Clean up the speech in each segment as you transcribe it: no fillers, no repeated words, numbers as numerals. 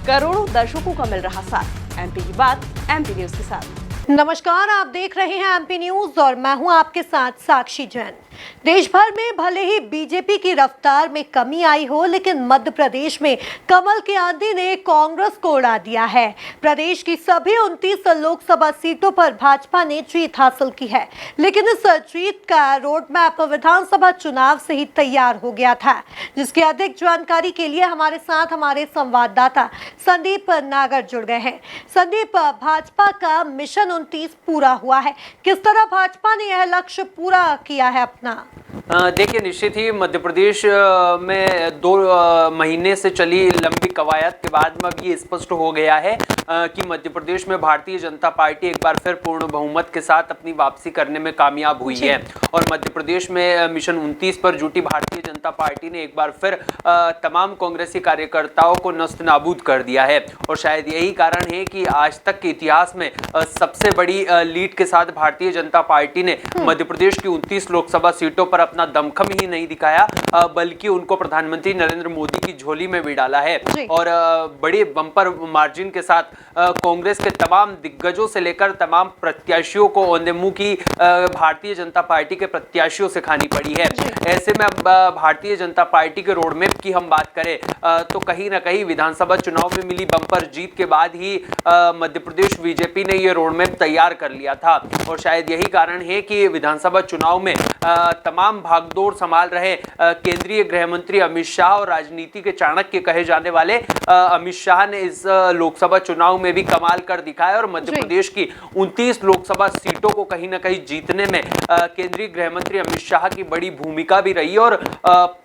करोड़ों दर्शकों का मिल रहा साथ। एमपी की बात एमपी न्यूज के साथ। नमस्कार, आप देख रहे हैं एमपी न्यूज और मैं हूं आपके साथ साक्षी जैन। देश भर में भले ही बीजेपी की रफ्तार में कमी आई हो, लेकिन मध्य प्रदेश में कमल की आंधी ने कांग्रेस को उड़ा दिया है। प्रदेश की सभी 29 लोकसभा सीटों पर भाजपा ने जीत हासिल की है, लेकिन इस जीत का रोड मैप विधानसभा चुनाव से ही तैयार हो गया था, जिसकी अधिक जानकारी के लिए हमारे साथ हमारे संवाददाता संदीप नागर जुड़ गए हैं। संदीप, भाजपा का मिशन 29 पूरा हुआ है, किस तरह भाजपा ने यह लक्ष्य पूरा किया है अपना? देखिए, निश्चित ही मध्य प्रदेश में 2 महीने से चली लंबी कवायद के बाद में अब ये स्पष्ट हो गया है कि मध्य प्रदेश में भारतीय जनता पार्टी एक बार फिर पूर्ण बहुमत के साथ अपनी वापसी करने में कामयाब हुई है। और मध्य प्रदेश में मिशन 29 पर जुटी भारतीय जनता पार्टी ने एक बार फिर तमाम कांग्रेसी कार्यकर्ताओं को नस्त नाबूद कर दिया है। और शायद यही कारण है कि आज तक के इतिहास में सबसे बड़ी लीड के साथ भारतीय जनता पार्टी ने मध्य प्रदेश की 29 लोकसभा सीटों पर अपना दमखम ही नहीं दिखाया, बल्कि उनको प्रधानमंत्री नरेंद्र मोदी की झोली में भी डाला है। और बड़े बम्पर मार्जिन के साथ कांग्रेस के तमाम दिग्गजों से लेकर तमाम प्रत्याशियों को औंधे मुंह की भारतीय जनता पार्टी के प्रत्याशियों से खानी पड़ी है। ऐसे में अब भारतीय जनता पार्टी के रोडमैप की हम बात करें तो कहीं ना कहीं विधानसभा चुनाव में मिली बम्पर जीत के बाद ही मध्य प्रदेश बीजेपी ने यह रोडमैप तैयार कर लिया था। और शायद यही कारण है कि विधानसभा चुनाव में तमाम भागदौड़ संभाल रहे केंद्रीय गृह मंत्री अमित शाह और राजनीति के चाणक्य कहे जाने वाले अमित शाह ने इस लोकसभा चुनाव में भी कमाल कर दिखाया और मध्य प्रदेश की 29 लोकसभा सीटों को कहीं ना कहीं जीतने में केंद्रीय गृह मंत्री अमित शाह की बड़ी भूमिका भी रही। और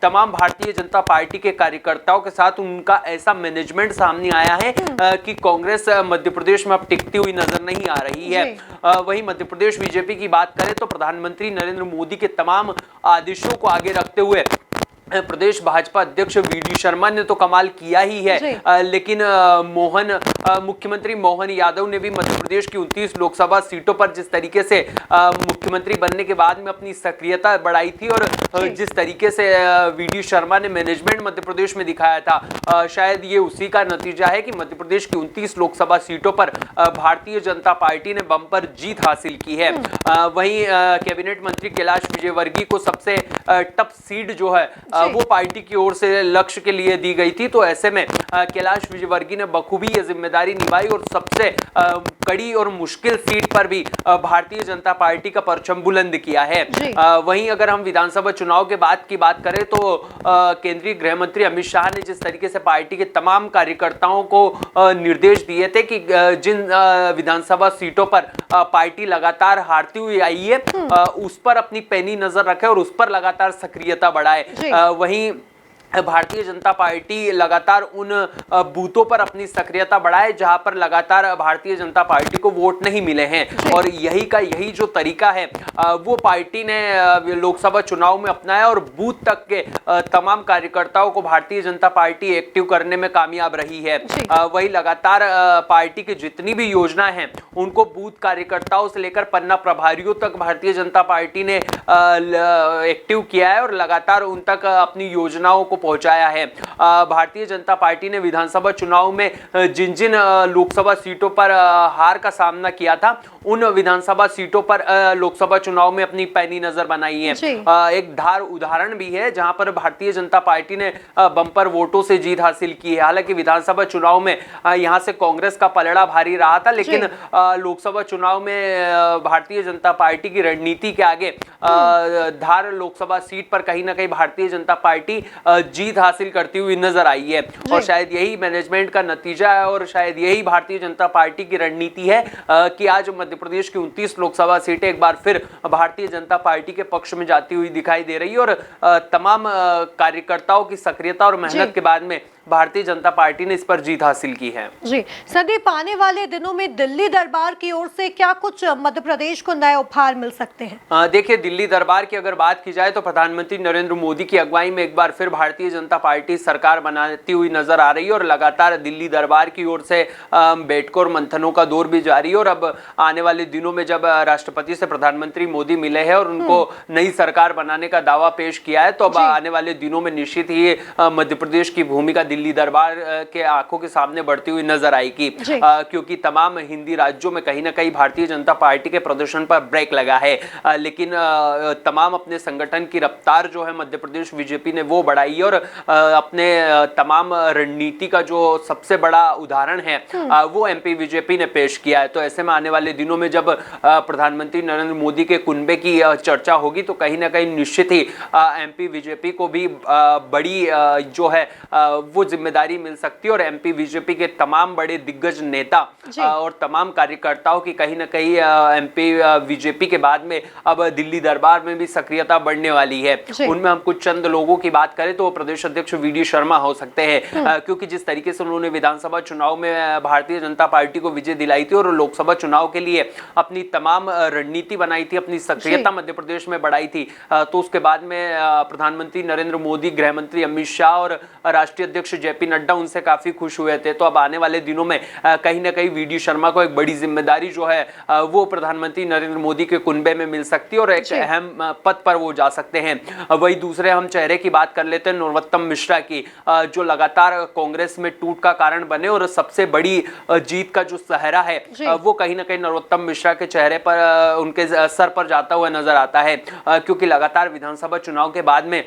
तमाम भारतीय जनता पार्टी के कार्यकर्ताओं के साथ उनका ऐसा मैनेजमेंट सामने आया है कि कांग्रेस मध्य प्रदेश में अब टिकती हुई नजर नहीं आ रही है। वहीं मध्य प्रदेश बीजेपी की बात करें तो प्रधानमंत्री नरेंद्र मोदी के तमाम आदेशों को आगे रखते हुए प्रदेश भाजपा अध्यक्ष वी.डी. शर्मा ने तो कमाल किया ही है, लेकिन मुख्यमंत्री मोहन यादव ने भी मध्य प्रदेश की 29 लोकसभा सीटों पर जिस तरीके से मुख्यमंत्री बनने के बाद में अपनी सक्रियता बढ़ाई थी और जिस तरीके से वी.डी. शर्मा ने मैनेजमेंट मध्य प्रदेश में दिखाया था, शायद ये उसी का नतीजा है कि मध्य प्रदेश की 29 लोकसभा सीटों पर भारतीय जनता पार्टी ने बम्पर जीत हासिल की है। वहीं कैबिनेट मंत्री कैलाश विजयवर्गीय को सबसे टफ सीट जो है वो पार्टी की ओर से लक्ष्य के लिए दी गई थी। तो ऐसे में कैलाश विजयवर्गीय ने बखूबी ये जिम्मेदारी निभाई और सबसे कड़ी और मुश्किल सीट पर भी भारतीय जनता पार्टी का परचम बुलंद किया है। वहीं अगर हम विधानसभा चुनाव के बाद की बात करें तो केंद्रीय गृह मंत्री अमित शाह ने जिस तरीके से पार्टी के तमाम कार्यकर्ताओं को निर्देश दिए थे कि जिन विधानसभा सीटों पर पार्टी लगातार हारती हुई आई है उस पर अपनी पैनी नजर रखे और उस पर लगातार सक्रियता बढ़ाए। वहीं भारतीय जनता पार्टी लगातार उन बूथों पर अपनी सक्रियता बढ़ाए जहां पर लगातार भारतीय जनता पार्टी को वोट नहीं मिले हैं। और यही जो तरीका है वो पार्टी ने लोकसभा चुनाव में अपनाया और बूथ तक के तमाम कार्यकर्ताओं को भारतीय जनता पार्टी एक्टिव करने में कामयाब रही है। वही लगातार पार्टी की जितनी भी योजनाएं हैं उनको बूथ कार्यकर्ताओं से लेकर पन्ना प्रभारियों तक भारतीय जनता पार्टी ने एक्टिव किया है और लगातार उन तक अपनी योजनाओं को पहुंचाया है। भारतीय जनता पार्टी ने विधानसभा चुनाव में जिन जिन लोकसभा सीटों पर हार का सामना किया था उन विधानसभा सीटों पर लोकसभा चुनाव में अपनी पैनी नजर बनाई है। एक धार उदाहरण भी है जहां पर भारतीय जनता पार्टी ने बम्पर वोटों से जीत हासिल की है। हालांकि विधानसभा चुनाव में यहां से कांग्रेस का पलड़ा भारी रहा था, लेकिन लोकसभा चुनाव में भारतीय जनता पार्टी की रणनीति के आगे धार लोकसभा सीट पर कहीं ना कहीं भारतीय जनता पार्टी जीत हासिल करती हुई नजर आई है। और शायद यही मैनेजमेंट का नतीजा है और शायद यही भारतीय जनता पार्टी की रणनीति है कि आज मध्य प्रदेश की 29 लोकसभा सीटें एक बार फिर भारतीय जनता पार्टी के पक्ष में जाती हुई दिखाई दे रही है। और तमाम कार्यकर्ताओं की सक्रियता और मेहनत के बाद में भारतीय जनता पार्टी ने इस पर जीत हासिल की है। जी संदीप, आने वाले दिनों में दिल्ली दरबार की ओर से क्या कुछ मध्य प्रदेश को नए उपहार मिल सकते हैं? देखिए, दिल्ली दरबार की अगर बात की जाए तो प्रधानमंत्री नरेंद्र मोदी की अगुवाई में एक बार फिर भारतीय जनता पार्टी सरकार बनाती हुई नजर आ रही है और लगातार दिल्ली दरबार की ओर से बैठकों और मंथनों का दौर भी जारी है। और अब आने वाले दिनों में जब राष्ट्रपति से प्रधानमंत्री मोदी मिले हैं और उनको नई सरकार बनाने का दावा पेश किया है तो अब आने वाले दिनों में निश्चित ही मध्य प्रदेश की भूमिका दिल्ली दरबार के आंखों के सामने बढ़ती हुई नजर आएगी, क्योंकि तमाम हिंदी राज्यों में कहीं ना कहीं भारतीय जनता पार्टी के प्रदर्शन पर ब्रेक लगा है, लेकिन तमाम अपने संगठन की रफ्तार जो है मध्य प्रदेश बीजेपी ने वो बढ़ाई और अपने तमाम रणनीति का जो सबसे बड़ा उदाहरण है वो एमपी बीजेपी ने पेश किया है। तो ऐसे में आने वाले दिनों में जब प्रधानमंत्री नरेंद्र मोदी के कुनबे की चर्चा होगी तो कहीं ना कहीं निश्चित ही एमपी बीजेपी को भी बड़ी जो है वो जिम्मेदारी मिल सकती है और एमपी बीजेपी के तमाम बड़े दिग्गज नेता और तमाम कार्यकर्ताओं की कहीं ना कहीं एमपी बीजेपी के बाद में अब दिल्ली दरबार में भी सक्रियता बढ़ने वाली है। उनमें हम कुछ चंद लोगों की बात करें तो प्रदेश अध्यक्ष वी.डी. शर्मा हो सकते हैं, क्योंकि जिस तरीके से उन्होंने विधानसभा चुनाव में भारतीय जनता पार्टी को विजय दिलाई थी और लोकसभा चुनाव के लिए अपनी तमाम रणनीति बनाई थी, अपनी सक्रियता मध्य प्रदेश में बढ़ाई थी, तो उसके बाद में प्रधानमंत्री नरेंद्र मोदी, गृह मंत्री अमित शाह और राष्ट्रीय अध्यक्ष जेपी नड्डा उनसे काफी खुश हुए थे। तो अब आने वाले दिनों में कहीं ना कहीं वी.डी. शर्मा को एक बड़ी जिम्मेदारी जो है वो प्रधानमंत्री नरेंद्र मोदी के कुनबे में मिल सकती है और एक अहम पद पर वो जा सकते हैं। वही दूसरे हम चेहरे की बात कर लेते हैं नरोत्तम मिश्रा की, जो लगातार कांग्रेस में टूट का कारण बने और सबसे बड़ी जीत का जो सहरा है वो कहीं ना कहीं नरोत्तम मिश्रा के चेहरे पर, उनके सर पर जाता हुआ नजर आता है, क्योंकि लगातार विधानसभा चुनाव के बाद में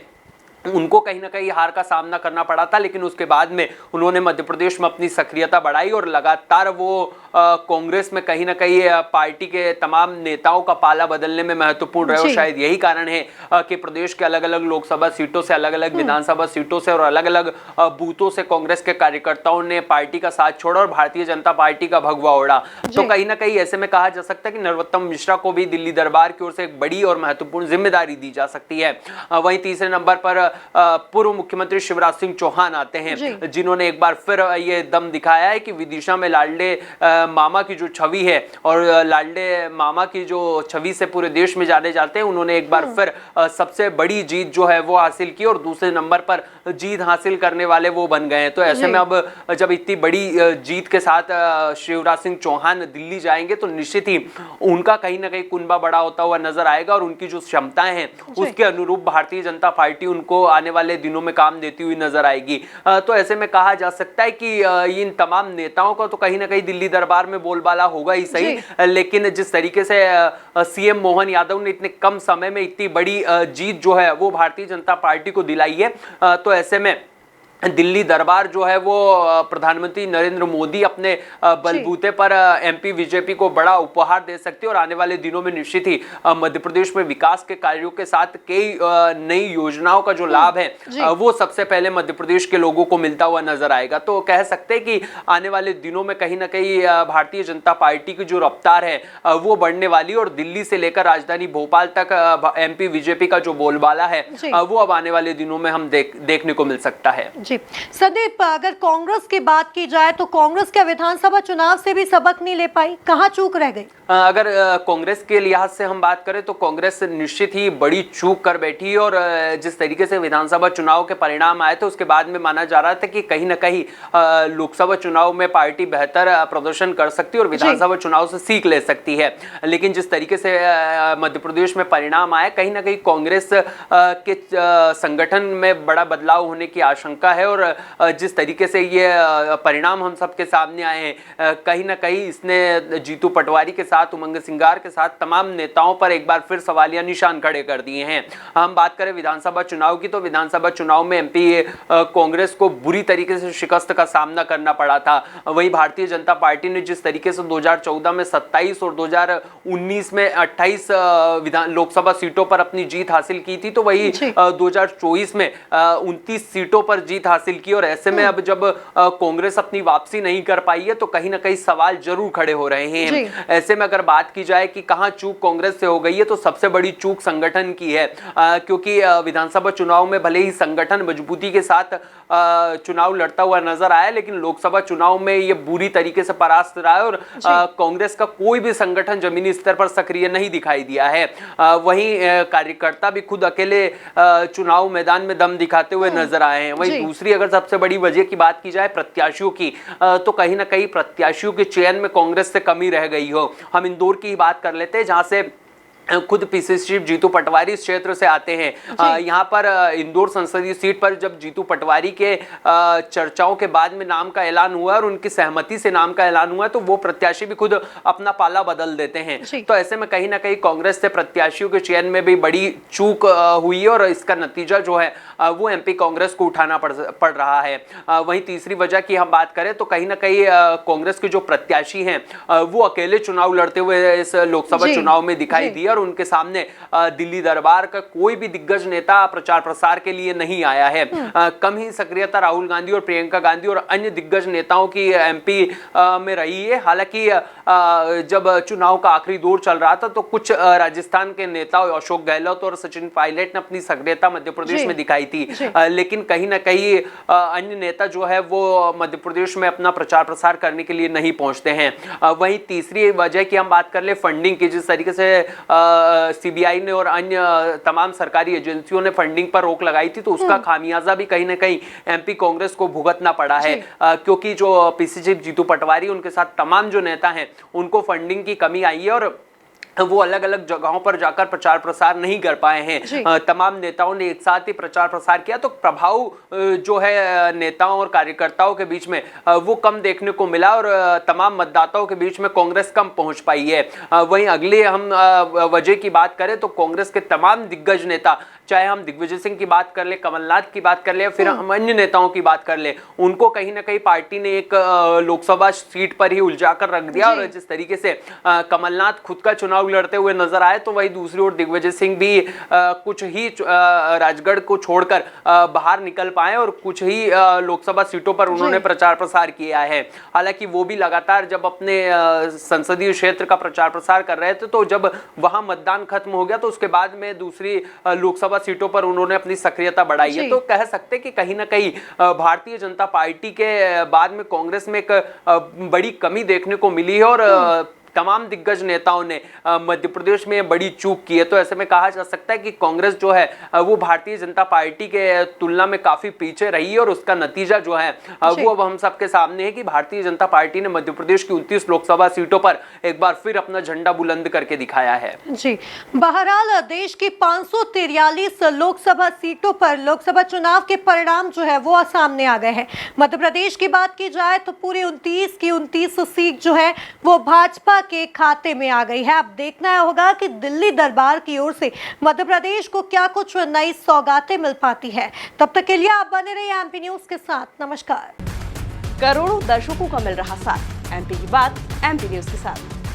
उनको कहीं ना कहीं हार का सामना करना पड़ा था, लेकिन उसके बाद में उन्होंने मध्य प्रदेश में अपनी सक्रियता बढ़ाई और लगातार वो कांग्रेस में कहीं ना कहीं पार्टी के तमाम नेताओं का पाला बदलने में महत्वपूर्ण रहे और शायद यही कारण है कि प्रदेश के अलग अलग लोकसभा सीटों से, अलग अलग विधानसभा सीटों से और अलग अलग बूथों से कांग्रेस के कार्यकर्ताओं ने पार्टी का साथ छोड़ा और भारतीय जनता पार्टी का भगवा उड़ा। तो कहीं ना कहीं ऐसे में कहा जा सकता है कि नरोत्तम मिश्रा को भी दिल्ली दरबार की ओर से एक बड़ी और महत्वपूर्ण जिम्मेदारी दी जा सकती है। वहीं तीसरे नंबर पर पूर्व मुख्यमंत्री शिवराज सिंह चौहान आते हैं, जिन्होंने एक बार फिर ये दम दिखाया है कि विदिशा में लाडले मामा की जो छवि है और लाडले मामा की जो छवि से पूरे देश में जाने जाते हैं, उन्होंने एक बार फिर सबसे बड़ी जीत जो है वो हासिल की और दूसरे नंबर पर जीत हासिल करने वाले वो बन गए हैं। तो ऐसे में अब जब इतनी बड़ी जीत के साथ शिवराज सिंह चौहान दिल्ली जाएंगे तो निश्चित ही उनका कहीं ना कहीं कुनबा बड़ा होता हुआ नजर आएगा और उनकी जो क्षमताएं हैं उसके अनुरूप भारतीय जनता पार्टी उनको आने वाले दिनों में काम देती हुई नजर आएगी। तो ऐसे में कहा जा सकता है कि इन तमाम नेताओं का तो कहीं ना कहीं दिल्ली दरबार में बोलबाला होगा ही सही, लेकिन जिस तरीके से सीएम मोहन यादव ने इतने कम समय में इतनी बड़ी जीत जो है वो भारतीय जनता पार्टी को दिलाई है, तो ऐसे में दिल्ली दरबार जो है वो प्रधानमंत्री नरेंद्र मोदी अपने बलबूते पर एमपी बीजेपी को बड़ा उपहार दे सकती है और आने वाले दिनों में निश्चित ही मध्य प्रदेश में विकास के कार्यों के साथ कई नई योजनाओं का जो लाभ है वो सबसे पहले मध्य प्रदेश के लोगों को मिलता हुआ नजर आएगा। तो कह सकते हैं कि आने वाले दिनों में कहीं ना कहीं भारतीय जनता पार्टी की जो रफ्तार है वो बढ़ने वाली और दिल्ली से लेकर राजधानी भोपाल तक एमपी बीजेपी का जो बोलबाला है वो अब आने वाले दिनों में हम देखने को मिल सकता है। संदीप, अगर कांग्रेस की बात की जाए तो कांग्रेस क्या विधानसभा चुनाव से भी सबक नहीं ले पाई, कहां चूक रह गई? अगर कांग्रेस के लिहाज से हम बात करें तो कांग्रेस निश्चित ही बड़ी चूक कर बैठी और जिस तरीके से विधानसभा चुनाव के परिणाम आए थे उसके बाद में माना जा रहा था कि कहीं ना कहीं लोकसभा चुनाव में पार्टी बेहतर प्रदर्शन कर सकती है और विधानसभा चुनाव से सीख ले सकती है, लेकिन जिस तरीके से मध्य प्रदेश में परिणाम आए कहीं ना कहीं कांग्रेस के संगठन में बड़ा बदलाव होने की आशंका है और जिस तरीके से ये परिणाम हम सबके सामने आए हैं कहीं ना कहीं इसने जीतू पटवारी के साथ, उमंग सिंगार के साथ तमाम नेताओं पर एक बार फिर सवालिया निशान खड़े कर दिए हैं। हम बात करें विधानसभा चुनाव की तो विधानसभा चुनाव में एमपी कांग्रेस को बुरी तरीके से शिकस्त का सामना करना पड़ा था। वहीं भारतीय जनता पार्टी ने जिस तरीके से 2014 में 27 और 2019 में 28 लोकसभा सीटों पर अपनी जीत हासिल की थी, तो वही 2024 में 29 सीटों पर जीत हासिल की और ऐसे में अब जब कांग्रेस अपनी वापसी नहीं कर पाई है तो कहीं ना कहीं सवाल जरूर खड़े हो रहे हैं। ऐसे में अगर बात की जाए कि कहां चूक कांग्रेस से हो गई है तो सबसे बड़ी चूक संगठन की है, क्योंकि विधानसभा चुनाव में भले ही संगठन मजबूती के साथ चुनाव लड़ता हुआ नजर आया लेकिन लोकसभा चुनाव में ये बुरी तरीके से परास्त रहा है और कांग्रेस का कोई भी संगठन जमीनी स्तर पर सक्रिय नहीं दिखाई दिया है। वहीं कार्यकर्ता भी खुद अकेले चुनाव मैदान में दम दिखाते हुए नजर आए हैं। वहीं दूसरी अगर सबसे बड़ी वजह की बात की जाए प्रत्याशियों की तो कहीं ना कहीं प्रत्याशियों के चयन में कांग्रेस से कमी रह गई हो। हम इंदौर की ही बात कर लेते हैं जहां से खुद पीसीसी चीफ जीतू पटवारी इस क्षेत्र से आते हैं। यहाँ पर इंदौर संसदीय सीट पर जब जीतू पटवारी के चर्चाओं के बाद में नाम का ऐलान हुआ और उनकी सहमति से नाम का ऐलान हुआ तो वो प्रत्याशी भी खुद अपना पाला बदल देते हैं। तो ऐसे में कहीं ना कहीं कांग्रेस से प्रत्याशियों के चयन में भी बड़ी चूक हुई है और इसका नतीजा जो है वो एमपी कांग्रेस को उठाना पड़ रहा है। वहीं तीसरी वजह की हम बात करें तो कहीं ना कहीं कांग्रेस के जो प्रत्याशी हैं वो अकेले चुनाव लड़ते हुए इस लोकसभा चुनाव में दिखाई दिए और उनके सामने दिल्ली दरबार का कोई भी दिग्गज नेता प्रचार प्रसार के लिए नहीं आया है। कम ही सक्रियता राहुल गांधी और प्रियंका गांधी और अन्य दिग्गज नेताओं की एमपी में रही है। हालांकि जब चुनाव का आखिरी दौर चल रहा था तो कुछ राजस्थान के नेता अशोक गहलोत और सचिन पायलट ने अपनी सक्रियता मध्य प्रदेश में दिखाई थी, लेकिन कहीं ना कहीं अन्य नेता जो है वो मध्य प्रदेश में अपना प्रचार प्रसार करने के लिए नहीं पहुंचते हैं। वहीं तीसरी वजह की हम बात कर ले फंडिंग की, जिस तरीके से सीबीआई ने और अन्य तमाम सरकारी एजेंसियों ने फंडिंग पर रोक लगाई थी तो उसका खामियाजा भी कहीं ना कहीं एमपी कांग्रेस को भुगतना पड़ा है, क्योंकि जो पीसीसी जीतू पटवारी उनके साथ तमाम जो नेता हैं उनको फंडिंग की कमी आई है और वो अलग अलग जगहों पर जाकर प्रचार प्रसार नहीं कर पाए हैं। तमाम नेताओं ने एक साथ ही प्रचार प्रसार किया तो प्रभाव जो है नेताओं और कार्यकर्ताओं के बीच में वो कम देखने को मिला और तमाम मतदाताओं के बीच में कांग्रेस कम पहुंच पाई है। वहीं अगले हम वजह की बात करें तो कांग्रेस के तमाम दिग्गज नेता, चाहे हम दिग्विजय सिंह की बात कर ले, कमलनाथ की बात कर ले या फिर हम अन्य नेताओं की बात कर ले, उनको कहीं ना कहीं पार्टी ने एक लोकसभा सीट पर ही उलझा कर रख दिया और जिस तरीके से कमलनाथ खुद का चुनाव लड़ते हुए नजर आए तो वही दूसरी ओर दिग्विजय सिंह भी कुछ ही राजगढ़ को छोड़कर बाहर निकल पाए और कुछ ही लोकसभा सीटों पर उन्होंने प्रचार प्रसार किया है। हालांकि वो भी लगातार जब अपने संसदीय क्षेत्र का प्रचार प्रसार कर रहे थे तो जब वहां मतदान खत्म हो गया तो उसके बाद में दूसरी लोकसभा सीटों पर उन्होंने अपनी सक्रियता बढ़ाई है। तो कह सकते कि कहीं ना कहीं भारतीय जनता पार्टी के बाद में कांग्रेस में एक बड़ी कमी देखने को मिली है और तमाम दिग्गज नेताओं ने मध्य प्रदेश में बड़ी चूक की है। तो ऐसे में कहा जा सकता है कि कांग्रेस जो है वो भारतीय जनता पार्टी के तुलना में काफी पीछे रही है और उसका नतीजा जो है वो अब हम सबके सामने है कि भारतीय जनता पार्टी ने मध्य प्रदेश की 29 लोकसभा सीटों पर एक बार फिर अपना झंडा बुलंद करके दिखाया है। जी, बहरहाल देश की 543 लोकसभा सीटों पर लोकसभा चुनाव के परिणाम जो है वो सामने आ गए हैं। मध्य प्रदेश की बात की जाए तो पूरे 29 की 29 सीट जो है वो भाजपा के खाते में आ गई है। अब देखना होगा कि दिल्ली दरबार की ओर से मध्य प्रदेश को क्या कुछ नई सौगातें मिल पाती है। तब तक के लिए आप बने रहिए एमपी न्यूज के साथ। नमस्कार। करोड़ों दर्शकों का मिल रहा साथ, एमपी की बात एमपी न्यूज के साथ।